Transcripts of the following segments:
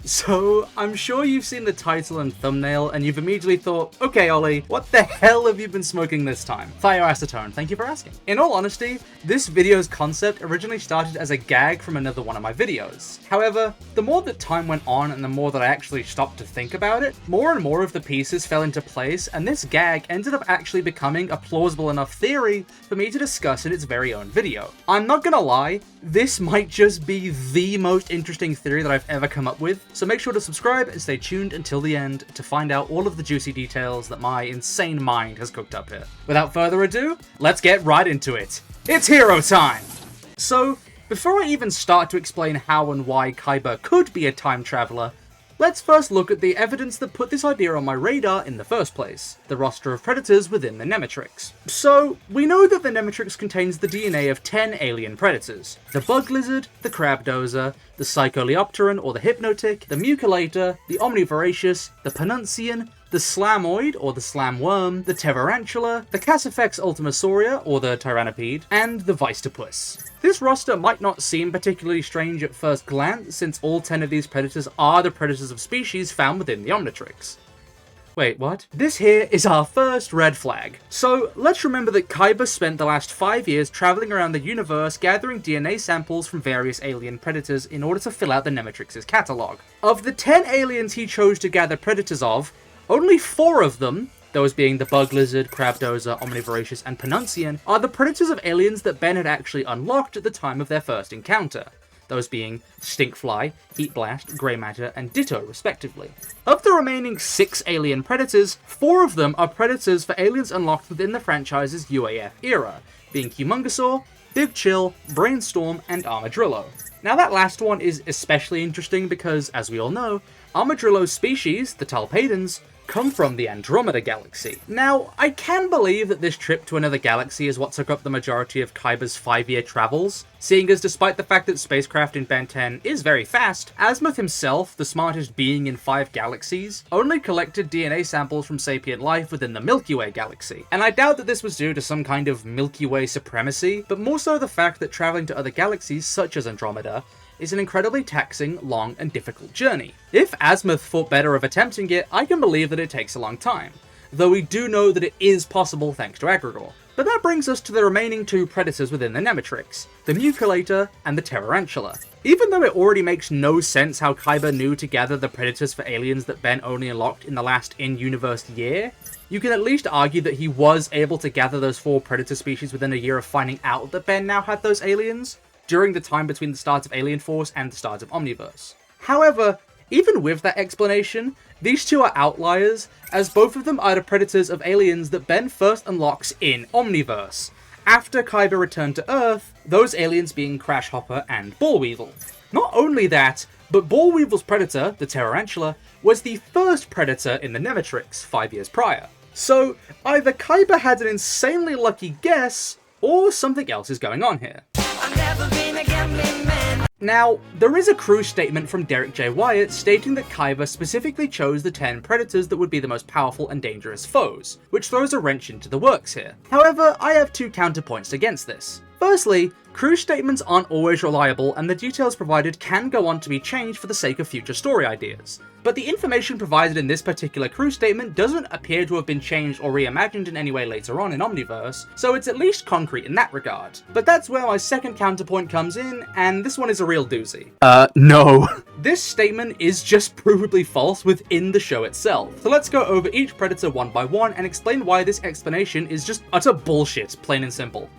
So, I'm sure you've seen the title and thumbnail and you've immediately thought, okay Ollie, what the hell have you been smoking this time? Thioacetone, thank you for asking. In all honesty, this video's concept originally started as a gag from another one of my videos. However, the more that time went on and the more that I actually stopped to think about it, more and more of the pieces fell into place, and this gag ended up actually becoming a plausible enough theory for me to discuss in its very own video. I'm not gonna lie, this might just be the most interesting theory that I've ever come up with, so make sure to subscribe and stay tuned until the end to find out all of the juicy details that my insane mind has cooked up here. Without further ado, let's get right into it. It's hero time! So, before I even start to explain how and why Khyber could be a time traveler, let's first look at the evidence that put this idea on my radar in the first place, the roster of predators within the Nemetrix. So, we know that the Nemetrix contains the DNA of 10 alien predators: the bug lizard, the crab dozer, the psycholeopteran or the hypnotic, the muculator, the omnivoracious, the penuncian, the slamoid or the slamworm, the tarantula, the Cassifex ultimasauria or the tyrannopede, and the Weistopus. This roster might not seem particularly strange at first glance, since all 10 of these predators are the predators of species found within the Omnitrix. Wait, what? This here is our first red flag. So, let's remember that Khyber spent the last 5 years traveling around the universe gathering DNA samples from various alien predators in order to fill out the Nemetrix's catalogue. Of the 10 aliens he chose to gather predators of, only 4 of them, those being the bug lizard, crab dozer, omnivoracious, and penuncian, are the predators of aliens that Ben had actually unlocked at the time of their first encounter, those being stinkfly, heat blast, grey matter, and ditto respectively. Of the remaining 6 alien predators, 4 of them are predators for aliens unlocked within the franchise's UAF era, being Humongousaur, Big Chill, Brainstorm, and Armadillo. Now that last one is especially interesting because, as we all know, Armadillo's species, the Talpadans, come from the Andromeda Galaxy. Now, I can believe that this trip to another galaxy is what took up the majority of Khyber's 5-year travels, seeing as despite the fact that spacecraft in Ben 10 is very fast, Azimuth himself, the smartest being in 5 galaxies, only collected DNA samples from sapient life within the Milky Way galaxy. And I doubt that this was due to some kind of Milky Way supremacy, but more so the fact that traveling to other galaxies such as Andromeda is an incredibly taxing, long, and difficult journey. If Azimuth thought better of attempting it, I can believe that it takes a long time, though we do know that it is possible thanks to Egregore. But that brings us to the remaining 2 predators within the Nemetrix, the Muculator and the Tarantula. Even though it already makes no sense how Khyber knew to gather the predators for aliens that Ben only unlocked in the last in-universe year, you can at least argue that he was able to gather those 4 predator species within a year of finding out that Ben now had those aliens, during the time between the start of Alien Force and the start of Omniverse. However, even with that explanation, these 2 are outliers, as both of them are the predators of aliens that Ben first unlocks in Omniverse, after Khyber returned to Earth, those aliens being Crashhopper and Ballweevil. Not only that, but Ballweevil's predator, the Tarantula, was the first predator in the Nemetrix 5 years prior. So, either Khyber had an insanely lucky guess, or something else is going on here. Now, there is a crew statement from Derek J. Wyatt stating that Khyber specifically chose the 10 predators that would be the most powerful and dangerous foes, which throws a wrench into the works here. However, I have 2 counterpoints against this. Firstly, crew statements aren't always reliable and the details provided can go on to be changed for the sake of future story ideas. But the information provided in this particular crew statement doesn't appear to have been changed or reimagined in any way later on in Omniverse, so it's at least concrete in that regard. But that's where my second counterpoint comes in, and this one is a real doozy. No. This statement is just provably false within the show itself. So let's go over each predator one by one and explain why this explanation is just utter bullshit, plain and simple.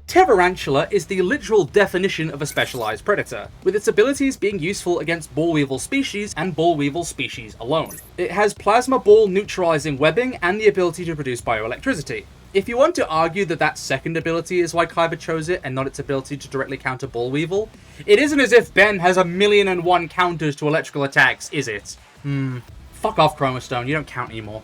Tarantula is the literal definition of a specialized predator, with its abilities being useful against Ballweevil species and Ballweevil species alone. It has plasma ball neutralizing webbing and the ability to produce bioelectricity. If you want to argue that that second ability is why Khyber chose it and not its ability to directly counter Ballweevil, it isn't as if Ben has 1,000,001 counters to electrical attacks, is it? Fuck off, Chromostone, you don't count anymore.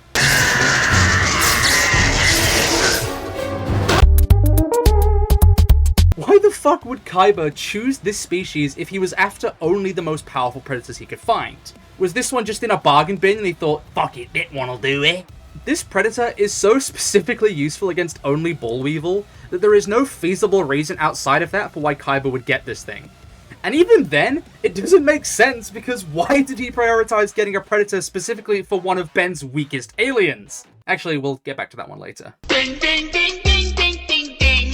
Why the fuck would Khyber choose this species if he was after only the most powerful predators he could find? Was this one just in a bargain bin and he thought, fuck it, that one'll do it? This predator is so specifically useful against only Ballweevil that there is no feasible reason outside of that for why Khyber would get this thing. And even then, it doesn't make sense because why did he prioritize getting a predator specifically for one of Ben's weakest aliens? Actually, we'll get back to that one later. Ding, ding, ding, ding, ding, ding, ding.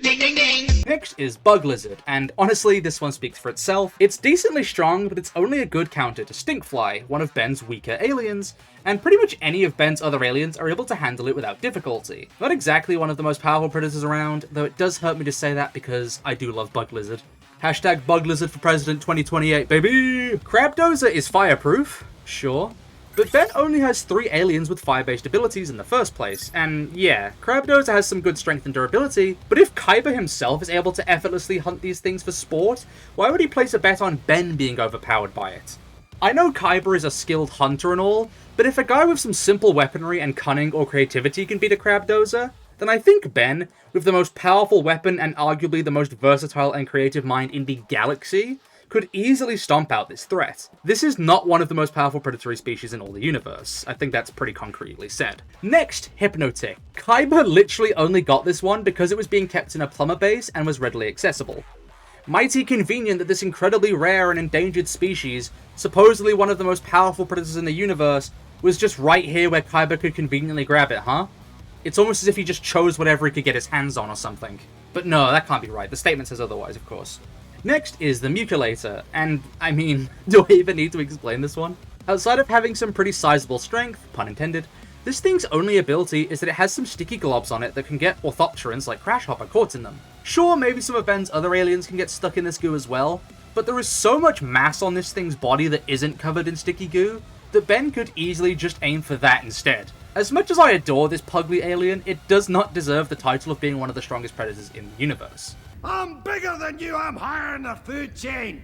Ding, ding, ding. Next is Bug Lizard, and honestly, this one speaks for itself. It's decently strong, but it's only a good counter to Stinkfly, one of Ben's weaker aliens, and pretty much any of Ben's other aliens are able to handle it without difficulty. Not exactly one of the most powerful predators around, though it does hurt me to say that because I do love Bug Lizard. Hashtag Bug Lizard for President 2028, baby! Crabdozer is fireproof, sure. But Ben only has 3 aliens with fire-based abilities in the first place, and yeah, Crabdozer has some good strength and durability, but if Khyber himself is able to effortlessly hunt these things for sport, why would he place a bet on Ben being overpowered by it? I know Khyber is a skilled hunter and all, but if a guy with some simple weaponry and cunning or creativity can beat a Crabdozer, then I think Ben, with the most powerful weapon and arguably the most versatile and creative mind in the galaxy, could easily stomp out this threat. This is not one of the most powerful predatory species in all the universe. I think that's pretty concretely said. Next, Hypnotic. Khyber literally only got this one because it was being kept in a plumber base and was readily accessible. Mighty convenient that this incredibly rare and endangered species, supposedly one of the most powerful predators in the universe, was just right here where Khyber could conveniently grab it, huh? It's almost as if he just chose whatever he could get his hands on or something. But no, that can't be right. The statement says otherwise, of course. Next is the Muculator, and I mean, do I even need to explain this one? Outside of having some pretty sizable strength, pun intended, this thing's only ability is that it has some sticky globs on it that can get orthopterans like Crashhopper caught in them. Sure, maybe some of Ben's other aliens can get stuck in this goo as well, but there is so much mass on this thing's body that isn't covered in sticky goo, that Ben could easily just aim for that instead. As much as I adore this pugly alien, it does not deserve the title of being one of the strongest predators in the universe. I'm bigger than you, I'm higher in the food chain.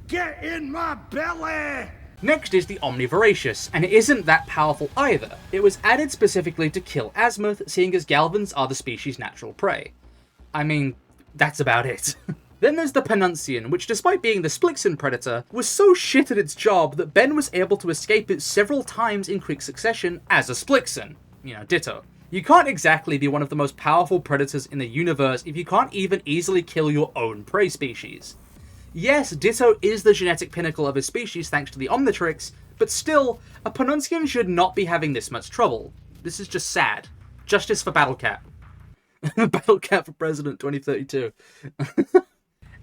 Get in my belly! Next is the Omnivoracious, and it isn't that powerful either. It was added specifically to kill Azimuth, seeing as Galvans are the species' natural prey. I mean, that's about it. Then there's the Penuncian, which despite being the Splixen predator, was so shit at its job that Ben was able to escape it several times in quick succession as a Splixen. You know, ditto. You can't exactly be one of the most powerful predators in the universe if you can't even easily kill your own prey species. Yes, Ditto is the genetic pinnacle of his species thanks to the Omnitrix, but still, a Penuncian should not be having this much trouble. This is just sad. Justice for Battlecat. Battlecat for President 2032.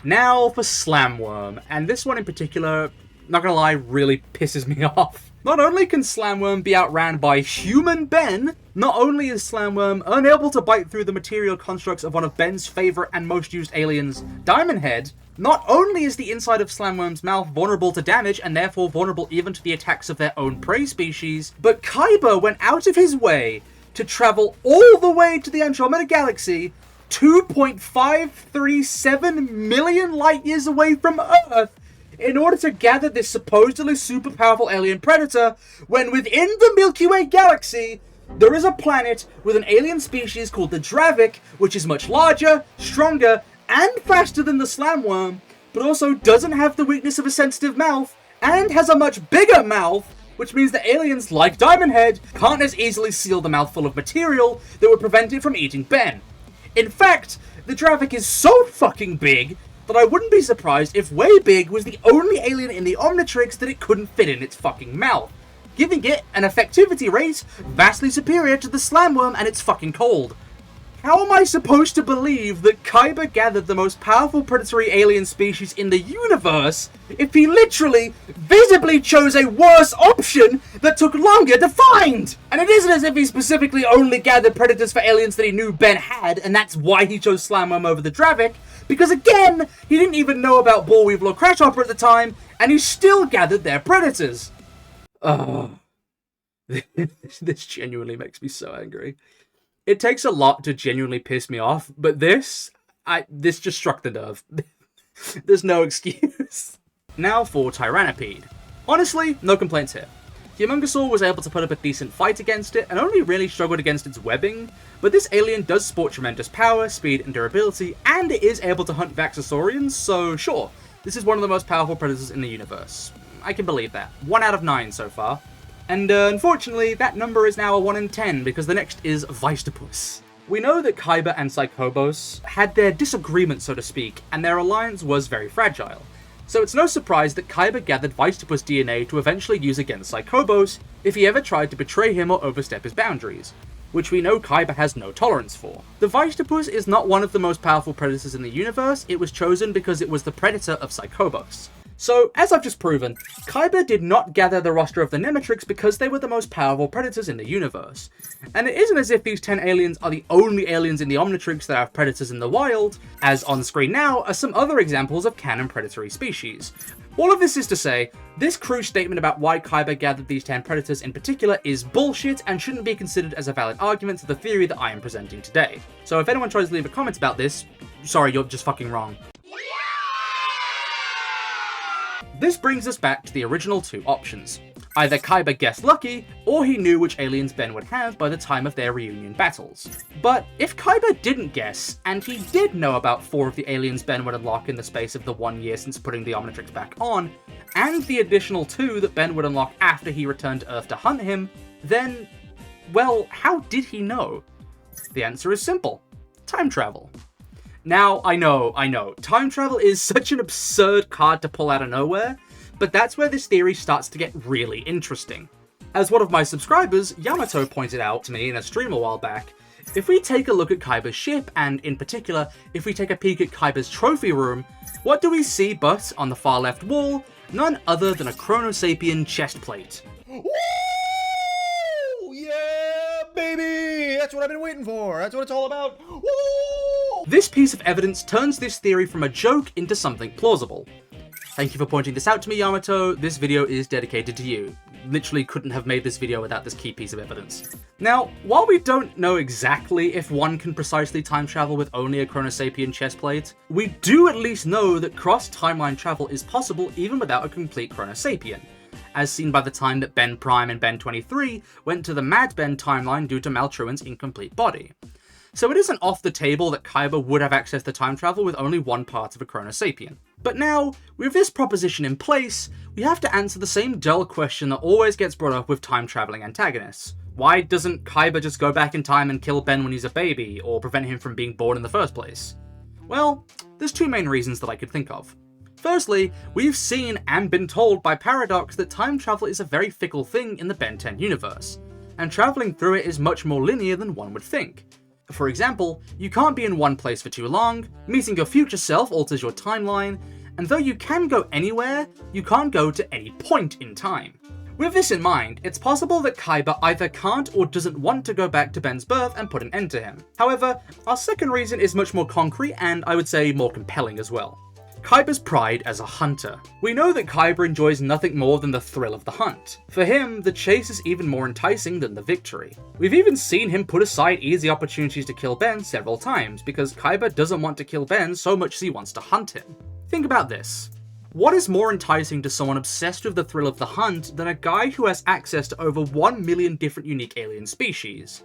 Now for Slamworm, and this one in particular, not gonna lie, really pisses me off. Not only can Slamworm be outran by human Ben, not only is Slamworm unable to bite through the material constructs of one of Ben's favourite and most used aliens, Diamond Head, not only is the inside of Slamworm's mouth vulnerable to damage and therefore vulnerable even to the attacks of their own prey species, but Khyber went out of his way to travel all the way to the Andromeda Galaxy, 2.537 million light years away from Earth, in order to gather this supposedly super powerful alien predator, when within the Milky Way galaxy, there is a planet with an alien species called the Dravik, which is much larger, stronger, and faster than the Slamworm, but also doesn't have the weakness of a sensitive mouth, and has a much bigger mouth, which means that aliens like Diamond Head can't as easily seal the mouth full of material that would prevent it from eating Ben. In fact, the Dravik is so fucking big that I wouldn't be surprised if Way Big was the only alien in the Omnitrix that it couldn't fit in its fucking mouth, giving it an effectivity rate vastly superior to the Slamworm and its fucking cold. How am I supposed to believe that Khyber gathered the most powerful predatory alien species in the universe if he literally, visibly chose a worse option that took longer to find? And it isn't as if he specifically only gathered predators for aliens that he knew Ben had, and that's why he chose Slamworm over the Dravik, because again, he didn't even know about Bullweevil or Crashhopper at the time, and he still gathered their predators. Oh, this genuinely makes me so angry. It takes a lot to genuinely piss me off, but this just struck the nerve. There's no excuse. Now for Tyrannopede. Honestly, no complaints here. Humongousaur was able to put up a decent fight against it, and only really struggled against its webbing, but this alien does sport tremendous power, speed, and durability, and it is able to hunt Vaxosaurians, so sure, this is one of the most powerful predators in the universe. I can believe that. 1 out of 9 so far. And unfortunately, that number is now a 1 in 10, because the next is Vistopus. We know that Khyber and Psychobos had their disagreement, so to speak, and their alliance was very fragile. So it's no surprise that Khyber gathered Vistopus DNA to eventually use against Psychobos if he ever tried to betray him or overstep his boundaries, which we know Khyber has no tolerance for. The Vistopus is not one of the most powerful predators in the universe, it was chosen because it was the predator of Psychobos. So, as I've just proven, Khyber did not gather the roster of the Nemetrix because they were the most powerful predators in the universe. And it isn't as if these 10 aliens are the only aliens in the Omnitrix that have predators in the wild, as on screen now are some other examples of canon predatory species. All of this is to say, this crude statement about why Khyber gathered these 10 predators in particular is bullshit and shouldn't be considered as a valid argument to the theory that I am presenting today. So if anyone tries to leave a comment about this, sorry, you're just fucking wrong. This brings us back to the original two options. Either Khyber guessed lucky, or he knew which aliens Ben would have by the time of their reunion battles. But if Khyber didn't guess, and he did know about 4 of the aliens Ben would unlock in the space of the 1 year since putting the Omnitrix back on, and the additional 2 that Ben would unlock after he returned to Earth to hunt him, then, well, how did he know? The answer is simple. Time travel. Now, I know, time travel is such an absurd card to pull out of nowhere, but that's where this theory starts to get really interesting. As one of my subscribers, Yamato, pointed out to me in a stream a while back, if we take a look at Khyber's ship, and in particular, if we take a peek at Khyber's trophy room, what do we see but, on the far left wall, none other than a Chronosapien chest plate. Woo! Yeah, baby! That's what I've been waiting for. That's what it's all about. Woo! This piece of evidence turns this theory from a joke into something plausible. Thank you for pointing this out to me, Yamato. This video is dedicated to you. Literally couldn't have made this video without this key piece of evidence. Now, while we don't know exactly if one can precisely time travel with only a Chronosapien chestplate, we do at least know that cross-timeline travel is possible even without a complete Chronosapien, as seen by the time that Ben Prime and Ben 23 went to the Mad Ben timeline due to Maltruan's incomplete body. So it isn't off the table that Khyber would have access to time travel with only one part of a Chronosapien. But now, with this proposition in place, we have to answer the same dull question that always gets brought up with time-traveling antagonists. Why doesn't Khyber just go back in time and kill Ben when he's a baby, or prevent him from being born in the first place? Well, there's 2 main reasons that I could think of. Firstly, we've seen and been told by Paradox that time travel is a very fickle thing in the Ben 10 universe, and travelling through it is much more linear than one would think. For example, you can't be in one place for too long, meeting your future self alters your timeline, and though you can go anywhere, you can't go to any point in time. With this in mind, it's possible that Khyber either can't or doesn't want to go back to Ben's birth and put an end to him. However, our second reason is much more concrete and, I would say, more compelling as well. Khyber's pride as a hunter. We know that Khyber enjoys nothing more than the thrill of the hunt. For him, the chase is even more enticing than the victory. We've even seen him put aside easy opportunities to kill Ben several times, because Khyber doesn't want to kill Ben so much as he wants to hunt him. Think about this. What is more enticing to someone obsessed with the thrill of the hunt than a guy who has access to over 1 million different unique alien species?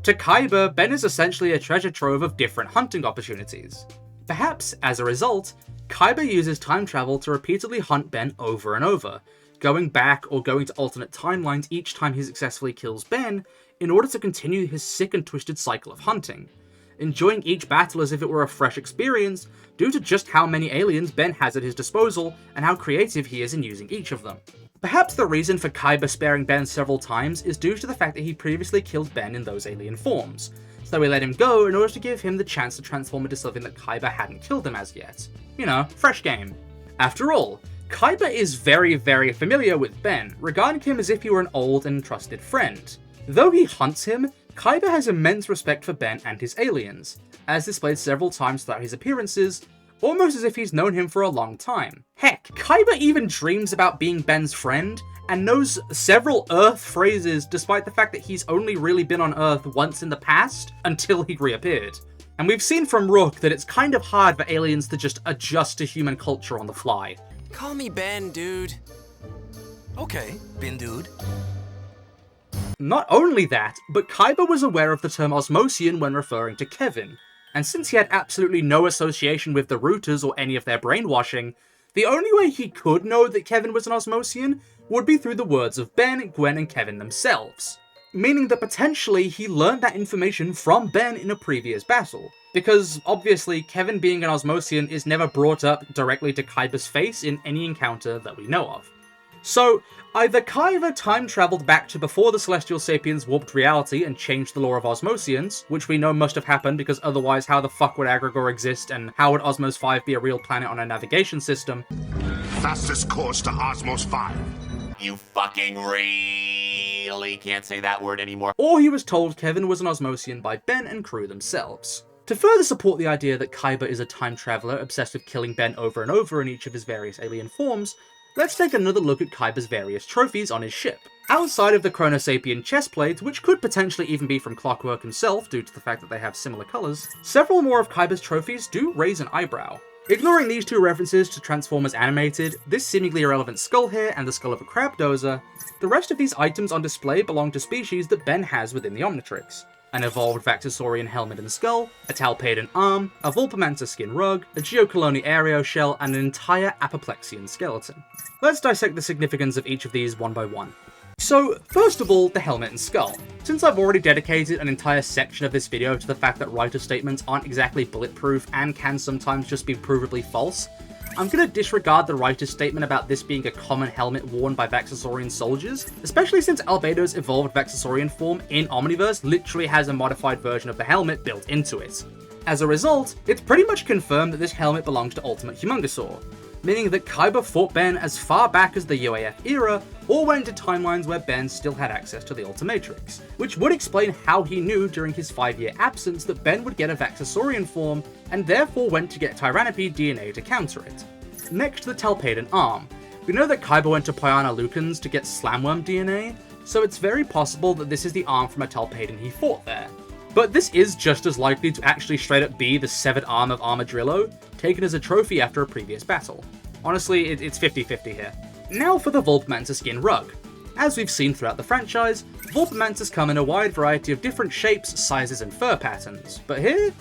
To Khyber, Ben is essentially a treasure trove of different hunting opportunities. Perhaps, as a result, Khyber uses time travel to repeatedly hunt Ben over and over, going back or going to alternate timelines each time he successfully kills Ben in order to continue his sick and twisted cycle of hunting, enjoying each battle as if it were a fresh experience due to just how many aliens Ben has at his disposal and how creative he is in using each of them. Perhaps the reason for Khyber sparing Ben several times is due to the fact that he previously killed Ben in those alien forms, so we let him go in order to give him the chance to transform into something that Khyber hadn't killed him as yet. You know, fresh game. After all, Khyber is very familiar with Ben, regarding him as if he were an old and trusted friend. Though he hunts him, Khyber has immense respect for Ben and his aliens, as displayed several times throughout his appearances, almost as if he's known him for a long time. Heck, Khyber even dreams about being Ben's friend, and knows several Earth phrases despite the fact that he's only really been on Earth once in the past, until he reappeared. And we've seen from Rook that it's kind of hard for aliens to just adjust to human culture on the fly. Call me Ben, dude. Okay, Ben dude. Not only that, but Khyber was aware of the term Osmosian when referring to Kevin, and since he had absolutely no association with the Rooters or any of their brainwashing, the only way he could know that Kevin was an Osmosian would be through the words of Ben, Gwen, and Kevin themselves, meaning that potentially he learned that information from Ben in a previous battle. because obviously Kevin being an Osmosian is never brought up directly to Khyber's face in any encounter that we know of. So, either Khyber time-travelled back to before the Celestial Sapiens warped reality and changed the law of Osmosians, which we know must have happened because otherwise how the fuck would Agrigor exist and how would Osmos 5 be a real planet on a navigation system? Fastest course to Osmos 5. You fucking really can't say that word anymore. Or he was told Kevin was an Osmosian by Ben and crew themselves. To further support the idea that Khyber is a time traveller obsessed with killing Ben over and over in each of his various alien forms, let's take another look at Khyber's various trophies on his ship. Outside of the Chronosapien chestplates, which could potentially even be from Clockwork himself due to the fact that they have similar colours, several more of Khyber's trophies do raise an eyebrow. Ignoring these two references to Transformers Animated, this seemingly irrelevant skull here, and the skull of a crab dozer, the rest of these items on display belong to species that Ben has within the Omnitrix. An evolved Vaxasaurian helmet and skull, a Talpadan arm, a Vulpamanta skin rug, a Geocolony Aereo shell, and an entire Apoplexian skeleton. Let's dissect the significance of each of these one by one. So, first of all, the helmet and skull. Since I've already dedicated an entire section of this video to the fact that writer statements aren't exactly bulletproof and can sometimes just be provably false, I'm gonna disregard the writer's statement about this being a common helmet worn by Vaxasaurian soldiers, especially since Albedo's evolved Vaxasaurian form in Omniverse literally has a modified version of the helmet built into it. As a result, it's pretty much confirmed that this helmet belongs to Ultimate Humongosaur, meaning that Khyber fought Ben as far back as the UAF era, or went into timelines where Ben still had access to the Ultimatrix, which would explain how he knew during his 5-year absence that Ben would get a Vaxasaurian form, and therefore went to get Tyrannopede DNA to counter it. Next, the Talpadan arm. We know that Khyber went to Piana Lucans to get Slamworm DNA, so it's very possible that this is the arm from a Talpadan he fought there. But this is just as likely to actually straight up be the severed arm of Armadrillo, taken as a trophy after a previous battle. Honestly, it's 50-50 here. Now for the Vulpamanta skin rug. As we've seen throughout the franchise, Vulpamantas come in a wide variety of different shapes, sizes, and fur patterns, but here,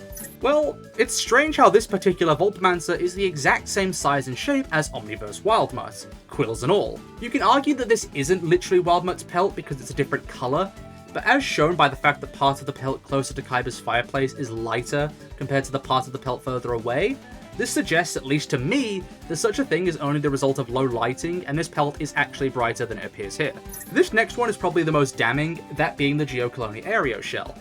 well, it's strange how this particular Vulpamanta is the exact same size and shape as Omniverse Wildmutt, quills and all. You can argue that this isn't literally Wildmutt's pelt because it's a different colour, but as shown by the fact that part of the pelt closer to Khyber's fireplace is lighter compared to the part of the pelt further away, this suggests, at least to me, that such a thing is only the result of low lighting, and this pelt is actually brighter than it appears here. This next one is probably the most damning, that being the Geocolony Aereo shell.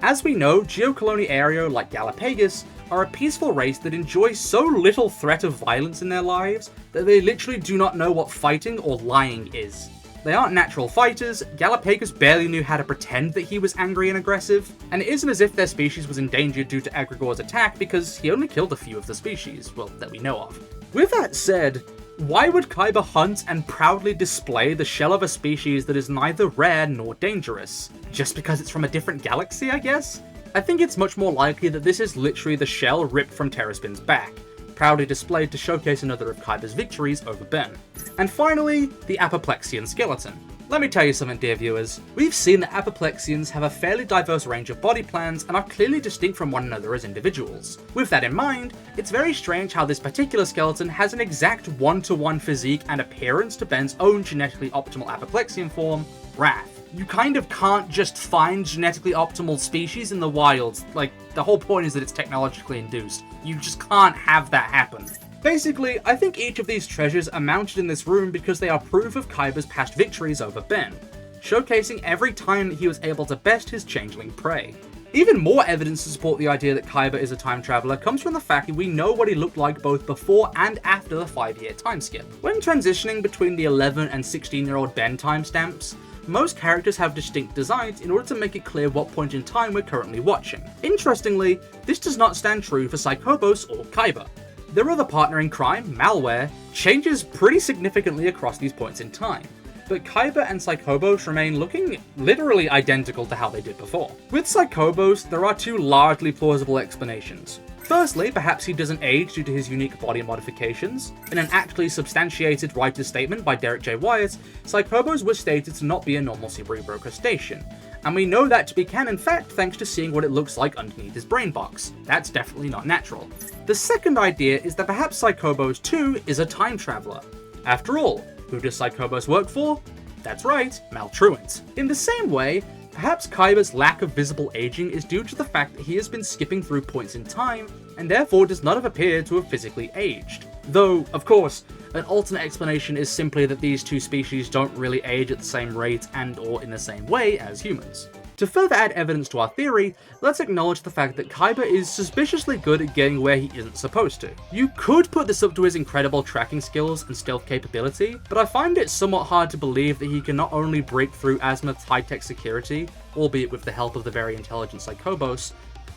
As we know, Geocolony Aereo, like Galapagos, are a peaceful race that enjoy so little threat of violence in their lives that they literally do not know what fighting or lying is. They aren't natural fighters, Galapagos barely knew how to pretend that he was angry and aggressive, and it isn't as if their species was endangered due to Agrigor's attack because he only killed a few of the species, well, that we know of. With that said, why would Khyber hunt and proudly display the shell of a species that is neither rare nor dangerous? Just because it's from a different galaxy, I guess? I think it's much more likely that this is literally the shell ripped from Terraspin's back, proudly displayed to showcase another of Khyber's victories over Ben. And finally, the Apoplexian skeleton. Let me tell you something, dear viewers. We've seen that Apoplexians have a fairly diverse range of body plans and are clearly distinct from one another as individuals. With that in mind, it's very strange how this particular skeleton has an exact one-to-one physique and appearance to Ben's own genetically optimal Apoplexian form, Wrath. You kind of can't just find genetically optimal species in the wild. Like, the whole point is that it's technologically induced. You just can't have that happen. Basically, I think each of these treasures are mounted in this room because they are proof of Khyber's past victories over Ben, showcasing every time that he was able to best his changeling prey. Even more evidence to support the idea that Khyber is a time traveller comes from the fact that we know what he looked like both before and after the 5-year time skip. When transitioning between the 11 and 16-year-old Ben timestamps, most characters have distinct designs in order to make it clear what point in time we're currently watching. Interestingly, this does not stand true for Psychobos or Khyber. Their other partner in crime, Malware, changes pretty significantly across these points in time, but Khyber and Psychobos remain looking literally identical to how they did before. With Psychobos, there are two largely plausible explanations. Firstly, perhaps he doesn't age due to his unique body modifications. In an actually substantiated writer's statement by Derek J. Wyatt, Psychobos was stated to not be a normal cerebro crustacean, and we know that to be canon fact thanks to seeing what it looks like underneath his brain box. That's definitely not natural. The second idea is that perhaps Psychobos too is a time traveller. After all, who does Psychobos work for? That's right, Maltruant. In the same way, Perhaps Khyber's lack of visible aging is due to the fact that he has been skipping through points in time, and therefore does not have appeared to have physically aged. Though, of course, an alternate explanation is simply that these two species don't really age at the same rate and or in the same way as humans. To further add evidence to our theory, let's acknowledge the fact that Khyber is suspiciously good at getting where he isn't supposed to. You could put this up to his incredible tracking skills and stealth capability, but I find it somewhat hard to believe that he can not only break through Azimuth's high-tech security, albeit with the help of the very intelligent Psychobos,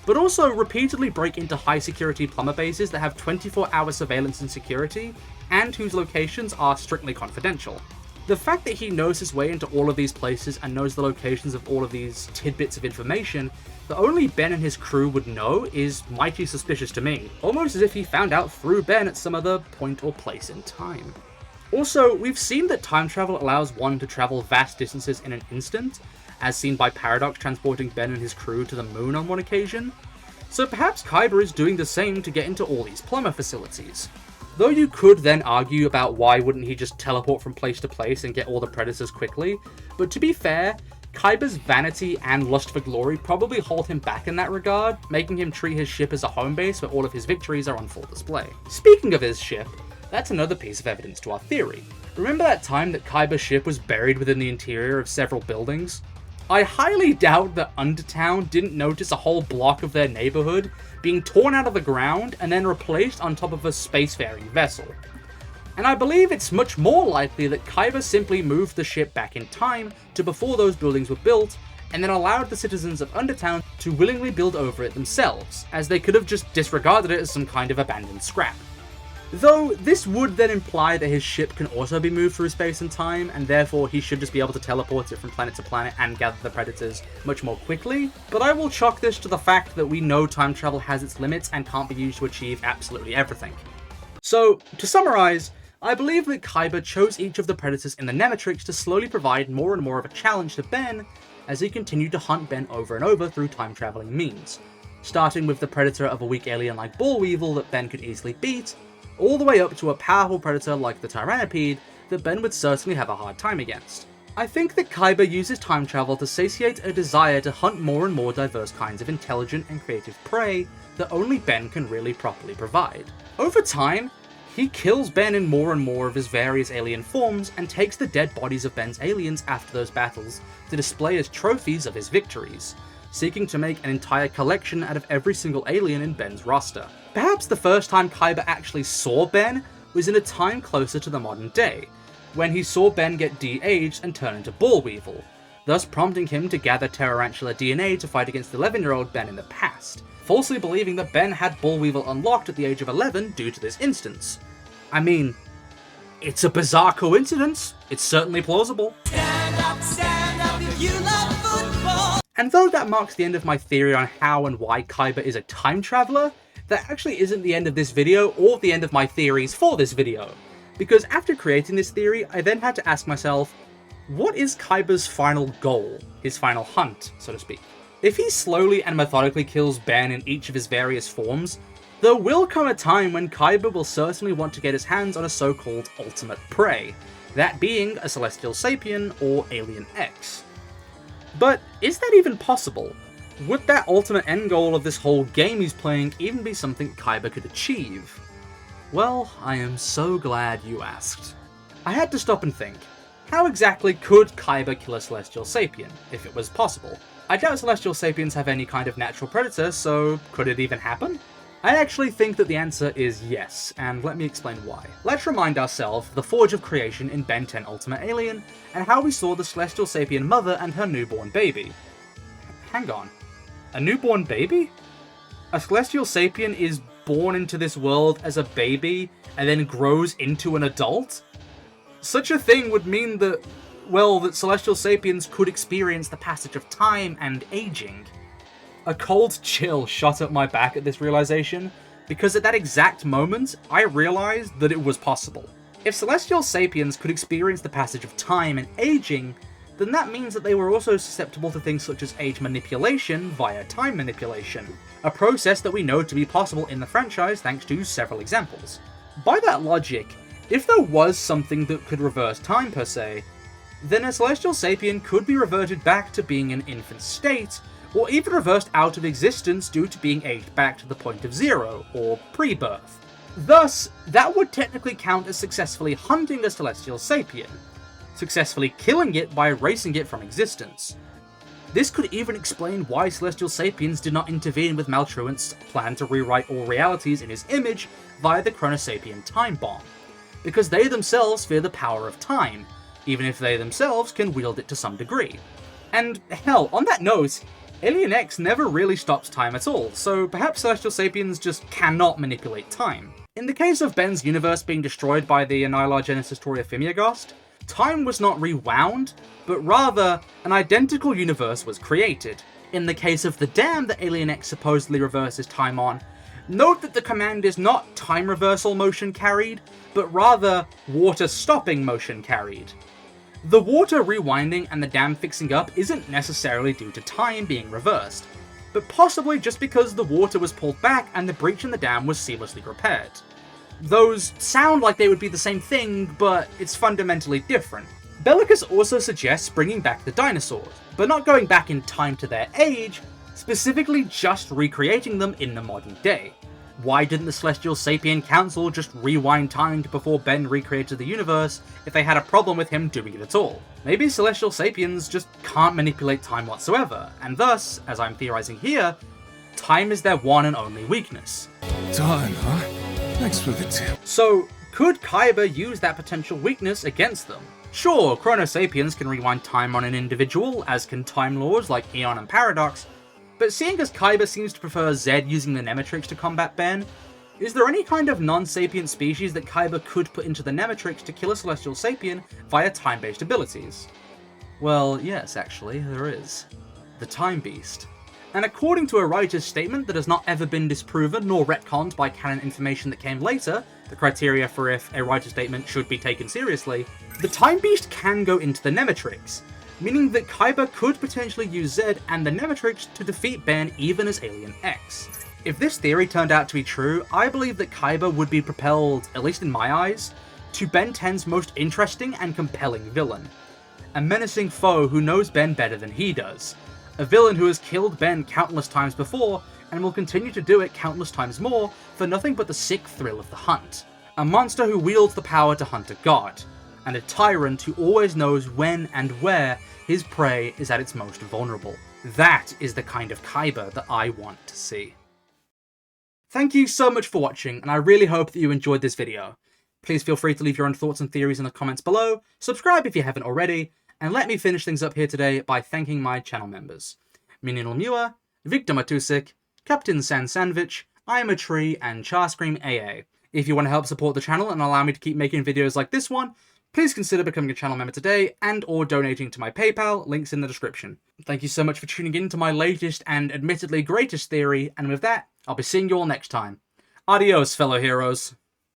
but also repeatedly break into high-security plumber bases that have 24-hour surveillance and security, and whose locations are strictly confidential. The fact that he knows his way into all of these places and knows the locations of all of these tidbits of information that only Ben and his crew would know is mighty suspicious to me, almost as if he found out through Ben at some other point or place in time. Also, we've seen that time travel allows one to travel vast distances in an instant, as seen by Paradox transporting Ben and his crew to the moon on one occasion, so perhaps Khyber is doing the same to get into all these plumber facilities. Though you could then argue about why wouldn't he just teleport from place to place and get all the predators quickly, but to be fair, Khyber's vanity and lust for glory probably hold him back in that regard, making him treat his ship as a home base where all of his victories are on full display. Speaking of his ship, that's another piece of evidence to our theory. Remember that time that Khyber's ship was buried within the interior of several buildings? I highly doubt that Undertown didn't notice a whole block of their neighborhood being torn out of the ground and then replaced on top of a spacefaring vessel. And I believe it's much more likely that Khyber simply moved the ship back in time to before those buildings were built, and then allowed the citizens of Undertown to willingly build over it themselves, as they could have just disregarded it as some kind of abandoned scrap. Though this would then imply that his ship can also be moved through space and time, and therefore he should just be able to teleport it from planet to planet and gather the predators much more quickly, but I will chalk this to the fact that we know time travel has its limits and can't be used to achieve absolutely everything. So, to summarize, I believe that Khyber chose each of the predators in the Nematrix to slowly provide more and more of a challenge to Ben as he continued to hunt Ben over and over through time-traveling means, starting with the predator of a weak alien like Ball Weevil that Ben could easily beat, all the way up to a powerful predator like the Tyrannopede that Ben would certainly have a hard time against. I think that Khyber uses time travel to satiate a desire to hunt more and more diverse kinds of intelligent and creative prey that only Ben can really properly provide. Over time, he kills Ben in more and more of his various alien forms and takes the dead bodies of Ben's aliens after those battles to display as trophies of his victories, seeking to make an entire collection out of every single alien in Ben's roster. Perhaps the first time Khyber actually saw Ben was in a time closer to the modern day, when he saw Ben get de-aged and turn into Ball Weevil, thus prompting him to gather Terrorantula DNA to fight against 11-year-old Ben in the past, falsely believing that Ben had Ball Weevil unlocked at the age of 11 due to this instance. I mean, it's a bizarre coincidence. It's certainly plausible. Stand up if you love football. And though that marks the end of my theory on how and why Khyber is a time traveler, that actually isn't the end of this video or the end of my theories for this video. Because after creating this theory, I then had to ask myself, what is Khyber's final goal? His final hunt, so to speak. If he slowly and methodically kills Ben in each of his various forms, there will come a time when Khyber will certainly want to get his hands on a so-called ultimate prey, that being a Celestial Sapien or Alien X. But is that even possible? Would that ultimate end goal of this whole game he's playing even be something Khyber could achieve? Well, I am so glad you asked. I had to stop and think, how exactly could Khyber kill a Celestial Sapien, if it was possible? I doubt Celestial Sapiens have any kind of natural predator, so could it even happen? I actually think that the answer is yes, and let me explain why. Let's remind ourselves of the Forge of Creation in Ben 10 Ultimate Alien, and how we saw the Celestial Sapien mother and her newborn baby. Hang on. A newborn baby? A Celestial Sapien is born into this world as a baby, and then grows into an adult? Such a thing would mean that, well, that Celestial Sapiens could experience the passage of time and aging. A cold chill shot up my back at this realization, because at that exact moment, I realized that it was possible. If Celestial Sapiens could experience the passage of time and aging, then that means that they were also susceptible to things such as age manipulation via time manipulation, a process that we know to be possible in the franchise thanks to several examples. By that logic, if there was something that could reverse time per se, then a celestial sapien could be reverted back to being an infant state, or even reversed out of existence due to being aged back to the point of 0, or pre-birth. Thus, that would technically count as successfully hunting a celestial sapien, successfully killing it by erasing it from existence. This could even explain why celestial sapiens did not intervene with Maltruant's plan to rewrite all realities in his image via the Chronosapien time bomb, because they themselves fear the power of time, even if they themselves can wield it to some degree. And hell, on that note, Alien X never really stops time at all, so perhaps celestial sapiens just cannot manipulate time. In the case of Ben's universe being destroyed by the Annihilar Genesis Toria Fimiagast, time was not rewound, but rather an identical universe was created. In the case of the dam that Alien X supposedly reverses time on, note that the command is not time reversal motion carried, but rather water stopping motion carried. The water rewinding and the dam fixing up isn't necessarily due to time being reversed, but possibly just because the water was pulled back and the breach in the dam was seamlessly repaired. Those sound like they would be the same thing, but it's fundamentally different. Bellicus also suggests bringing back the dinosaurs, but not going back in time to their age, specifically just recreating them in the modern day. Why didn't the Celestial Sapien Council just rewind time to before Ben recreated the universe if they had a problem with him doing it at all? Maybe Celestial Sapiens just can't manipulate time whatsoever, and thus, as I'm theorizing here, time is their one and only weakness. Time, huh? Thanks for the tip. So, could Khyber use that potential weakness against them? Sure, Chronosapiens can rewind time on an individual, as can Time Lords like Eon and Paradox, but seeing as Khyber seems to prefer Zed using the Nematrix to combat Ben, is there any kind of non-sapient species that Khyber could put into the Nematrix to kill a Celestial Sapien via time-based abilities? Well, yes, actually, there is. The Time Beast. And according to a writer's statement that has not ever been disproven nor retconned by canon information that came later, the criteria for if a writer's statement should be taken seriously, the Time Beast can go into the Nematrix, meaning that Khyber could potentially use Zed and the Nematrix to defeat Ben even as Alien X. If this theory turned out to be true, I believe that Khyber would be propelled, at least in my eyes, to Ben 10's most interesting and compelling villain. A menacing foe who knows Ben better than he does. A villain who has killed Ben countless times before, and will continue to do it countless times more for nothing but the sick thrill of the hunt. A monster who wields the power to hunt a god, and a tyrant who always knows when and where his prey is at its most vulnerable. That is the kind of Khyber that I want to see. Thank you so much for watching, and I really hope that you enjoyed this video. Please feel free to leave your own thoughts and theories in the comments below, subscribe if you haven't already, and let me finish things up here today by thanking my channel members. Minin Lemieux, Victor Matusik, Captain San Sandwich, I Am a Tree, and Charscream AA. If you want to help support the channel and allow me to keep making videos like this one, please consider becoming a channel member today and or donating to my PayPal, links in the description. Thank you so much for tuning in to my latest and admittedly greatest theory, and with that, I'll be seeing you all next time. Adios, fellow heroes.